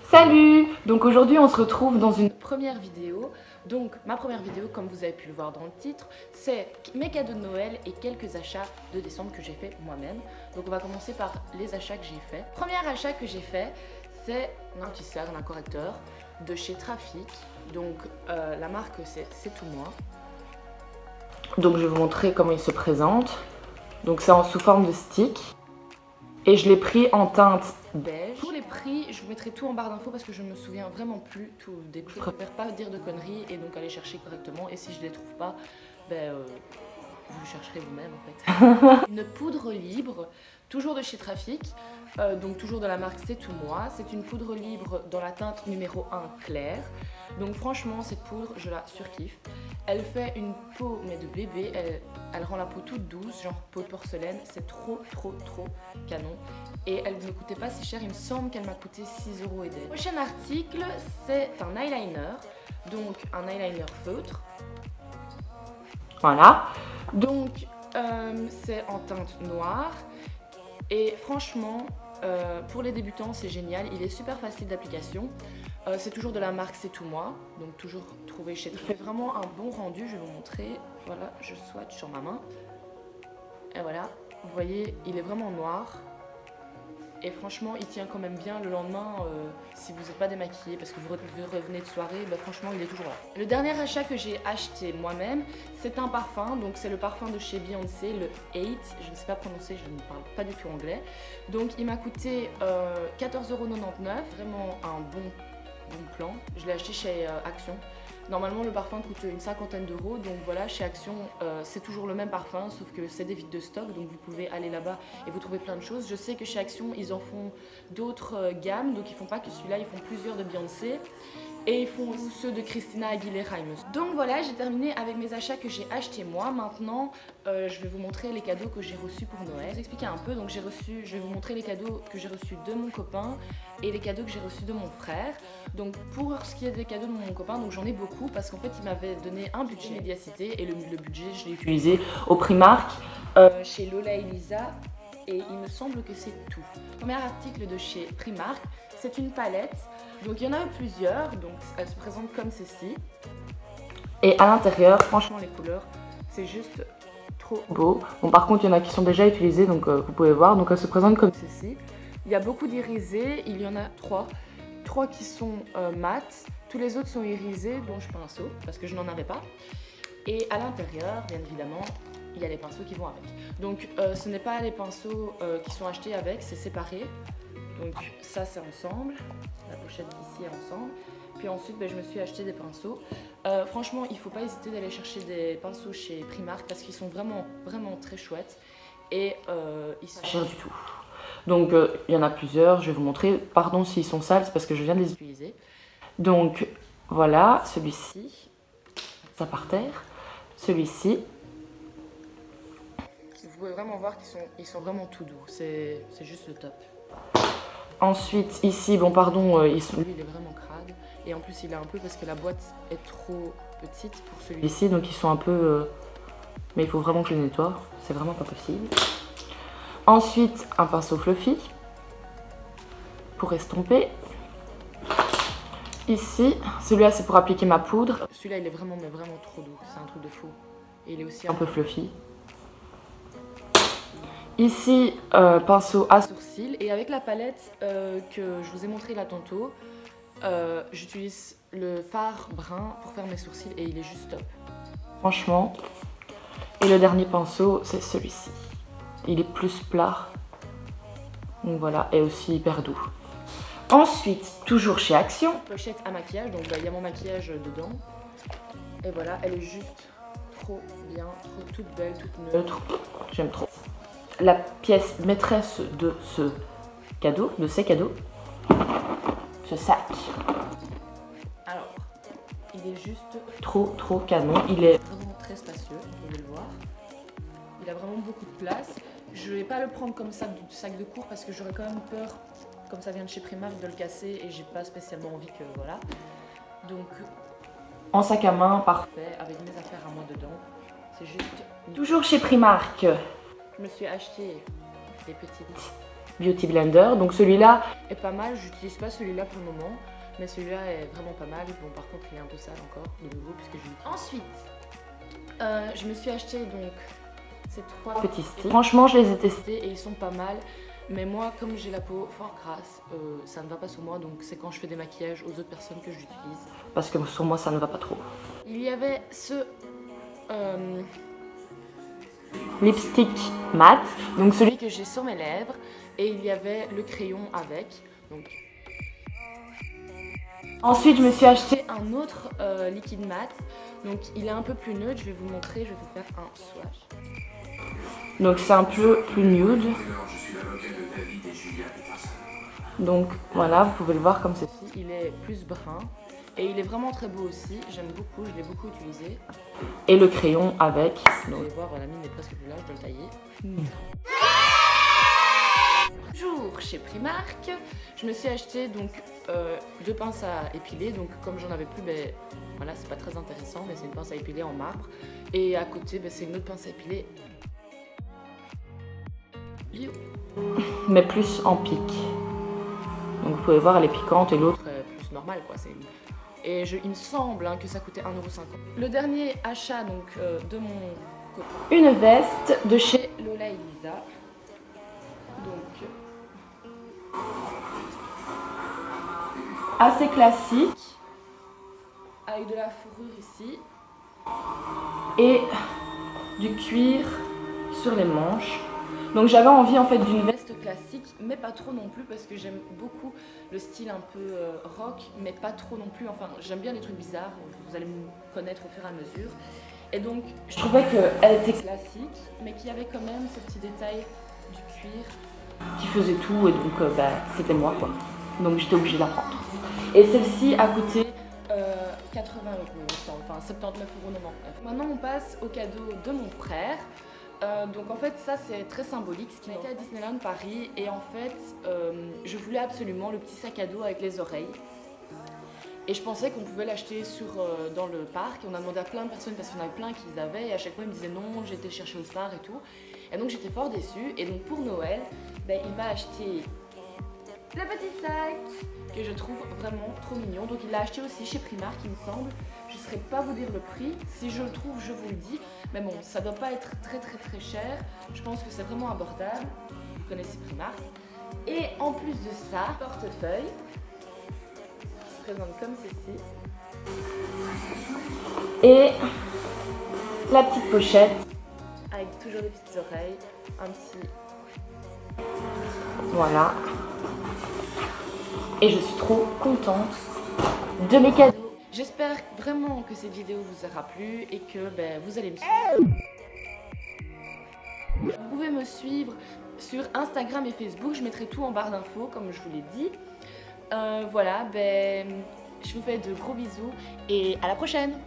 Salut! Donc aujourd'hui on se retrouve dans une première vidéo. Donc ma première vidéo, comme vous avez pu le voir dans le titre, c'est mes cadeaux de Noël et quelques achats de décembre que j'ai fait moi-même. Donc on va commencer par les achats que j'ai fait. Premier achat que j'ai fait, c'est un petit sac, un correcteur de chez Trafic. Donc la marque c'est tout moi. Donc je vais vous montrer comment il se présente. Donc c'est sous forme de stick. Et je l'ai pris en teinte beige. Pour les prix, je vous mettrai tout en barre d'infos parce que je ne me souviens vraiment plus tout des prix. Je préfère pas dire de conneries et donc aller chercher correctement. Et si je les trouve pas, vous chercherez vous-même en fait. Une poudre libre, toujours de chez Trafic, donc toujours de la marque C'est tout moi. C'est une poudre libre dans la teinte numéro 1 claire. Donc franchement cette poudre je la surkiffe. Elle fait une peau mais de bébé, elle rend la peau toute douce, genre peau de porcelaine, c'est trop canon. Et elle ne coûtait pas si cher, il me semble qu'elle m'a coûté 6 € et des. Le prochain article c'est un eyeliner, donc un eyeliner feutre. Voilà, donc c'est en teinte noire et franchement pour les débutants c'est génial, il est super facile d'application. C'est toujours de la marque C'est tout moi, donc toujours trouvé chez Trafic. Il fait vraiment un bon rendu, je vais vous montrer. Voilà, je swatch sur ma main. Et voilà, vous voyez, il est vraiment noir. Et franchement, il tient quand même bien le lendemain si vous n'êtes pas démaquillé parce que vous revenez de soirée, franchement, il est toujours là. Le dernier achat que j'ai acheté moi-même, c'est un parfum. Donc c'est le parfum de chez Beyoncé, le 8. Je ne sais pas prononcer, je ne parle pas du tout anglais. Donc il m'a coûté 14,99 €, vraiment un bon plan. Je l'ai acheté chez Action. Normalement le parfum coûte une cinquantaine d'euros, donc voilà, chez Action c'est toujours le même parfum sauf que c'est des vides de stock, donc vous pouvez aller là-bas et vous trouvez plein de choses. Je sais que chez Action ils en font d'autres gammes, donc ils font pas que celui-là, ils font plusieurs de Beyoncé et ils font ceux de Christina Aguilera. Donc voilà, j'ai terminé avec mes achats que j'ai achetés moi. Maintenant je vais vous montrer les cadeaux que j'ai reçus pour Noël. Je vais vous expliquer un peu, donc je vais vous montrer les cadeaux que j'ai reçus de mon copain et les cadeaux que j'ai reçus de mon frère. Donc pour ce qui est des cadeaux de mon copain, donc j'en ai beaucoup parce qu'en fait il m'avait donné un budget Médiacité et le budget je l'ai utilisé au Primark, chez Lola et Lisa, et il me semble que c'est tout. Premier article de chez Primark, c'est une palette, donc il y en a plusieurs, donc elle se présente comme ceci. Et à l'intérieur, franchement les couleurs, c'est juste trop beau. Bon par contre il y en a qui sont déjà utilisés, donc vous pouvez voir, donc elle se présente comme ceci. Il y a beaucoup d'irisés, il y en a 3 qui sont mat, tous les autres sont irisés, dont je pinceau, parce que je n'en avais pas. Et à l'intérieur, bien évidemment, il y a les pinceaux qui vont avec. Donc ce n'est pas les pinceaux qui sont achetés avec, c'est séparé. Donc ça c'est ensemble, la pochette d'ici est ensemble. Puis ensuite je me suis acheté des pinceaux. Franchement il ne faut pas hésiter d'aller chercher des pinceaux chez Primark parce qu'ils sont vraiment très chouettes. Et ils sont pas chers du tout. Donc il y en a plusieurs, je vais vous montrer. Pardon s'ils sont sales, c'est parce que je viens de les utiliser. Donc voilà, celui-ci, ça par terre. Celui-ci, vous pouvez vraiment voir qu'ils sont vraiment tout doux, c'est juste le top. Ensuite ici, bon pardon, lui il est vraiment crade. Et en plus il est un peu parce que la boîte est trop petite pour celui-ci. Donc ils sont un peu... mais il faut vraiment que je les nettoie, c'est vraiment pas possible. Ensuite, un pinceau fluffy pour estomper. Ici, celui-là c'est pour appliquer ma poudre. Celui-là il est vraiment trop doux, c'est un truc de fou. Et il est aussi un peu fluffy. Ici, pinceau à sourcils. Et avec la palette que je vous ai montré là tantôt, j'utilise le fard brun pour faire mes sourcils et il est juste top. Franchement. Et le dernier pinceau, c'est celui-ci. Il est plus plat, donc voilà, et aussi hyper doux. Ensuite, toujours chez Action, pochette à maquillage, donc il y a mon maquillage dedans. Et voilà, elle est juste trop bien, toute belle, toute neutre, j'aime trop. La pièce maîtresse de ce cadeau, de ces cadeaux, ce sac. Alors, il est juste trop canon, il est vraiment très spacieux, vous pouvez le voir. Il a vraiment beaucoup de place. Je vais pas le prendre comme ça du sac de cours parce que j'aurais quand même peur, comme ça vient de chez Primark, de le casser et j'ai pas spécialement envie que voilà. Donc en sac à main parfait avec mes affaires à moi dedans, c'est juste. Toujours chez Primark, je me suis acheté les petites Beauty Blender. Donc celui-là est pas mal, j'utilise pas celui-là pour le moment, mais celui-là est vraiment pas mal. Bon, par contre il est un peu sale encore, de nouveau, puisque je... Ensuite, je me suis acheté donc ces 3 petits sticks. Franchement je les ai testés et ils sont pas mal. Mais moi, comme j'ai la peau fort grasse, ça ne va pas sur moi, donc c'est quand je fais des maquillages aux autres personnes que je l'utilise. Parce que sur moi, ça ne va pas trop. Il y avait ce lipstick mat, donc celui que j'ai sur mes lèvres, et il y avait le crayon avec. Donc. Ensuite, je me suis acheté un autre liquide mat, donc il est un peu plus neutre, je vais vous montrer, je vais vous faire un swatch. Donc c'est un peu plus nude. Donc voilà, vous pouvez le voir comme ceci, il est plus brun et il est vraiment très beau aussi, j'aime beaucoup, je l'ai beaucoup utilisé. Et le crayon avec, donc vous allez voir, la mine est presque plus là, je dois le tailler. Toujours chez Primark, je me suis acheté donc 2 pinces à épiler, donc comme j'en avais plus, ben voilà, c'est pas très intéressant, mais c'est une pince à épiler en marbre. Et à côté, ben, c'est une autre pince à épiler, mais plus en pique. Donc vous pouvez voir, elle est piquante et l'autre est plus normale quoi. Et il me semble hein, que ça coûtait 1,50 €. Le dernier achat donc de mon côté, une veste de chez Lola et Lisa. Donc assez classique, avec de la fourrure ici et du cuir sur les manches. Donc j'avais envie en fait d'une veste classique, mais pas trop non plus parce que j'aime beaucoup le style un peu rock, mais pas trop non plus. Enfin, j'aime bien les trucs bizarres, vous allez me connaître au fur et à mesure. Et donc je trouvais qu'elle était classique, mais qu'il y avait quand même ce petit détail du cuir qui faisait tout, et donc bah, c'était moi quoi. Donc j'étais obligée de la prendre. Et celle-ci a coûté 80 €, il me semble, enfin 79,99 €. Maintenant on passe au cadeau de mon frère. Donc en fait ça c'est très symbolique, ce qui était à Disneyland Paris, et en fait je voulais absolument le petit sac à dos avec les oreilles. Et je pensais qu'on pouvait l'acheter dans le parc. On a demandé à plein de personnes parce qu'il y en avait plein qui les avaient, et à chaque fois ils me disaient non, j'ai été chercher autre part et tout. Et donc j'étais fort déçue, et donc pour Noël, ben, il m'a acheté le petit sac que je trouve vraiment trop mignon. Donc il l'a acheté aussi chez Primark il me semble. Je ne saurais pas vous dire le prix, si je le trouve je vous le dis. Mais bon, ça doit pas être très cher. Je pense que c'est vraiment abordable. Vous connaissez Primark. Et en plus de ça, portefeuille qui se présente comme ceci. Et la petite pochette avec toujours des petites oreilles, un petit... Voilà. Et je suis trop contente de mes cadeaux. J'espère vraiment que cette vidéo vous aura plu et que ben, vous allez me suivre. Vous pouvez me suivre sur Instagram et Facebook, je mettrai tout en barre d'infos comme je vous l'ai dit. Voilà, ben, je vous fais de gros bisous et à la prochaine!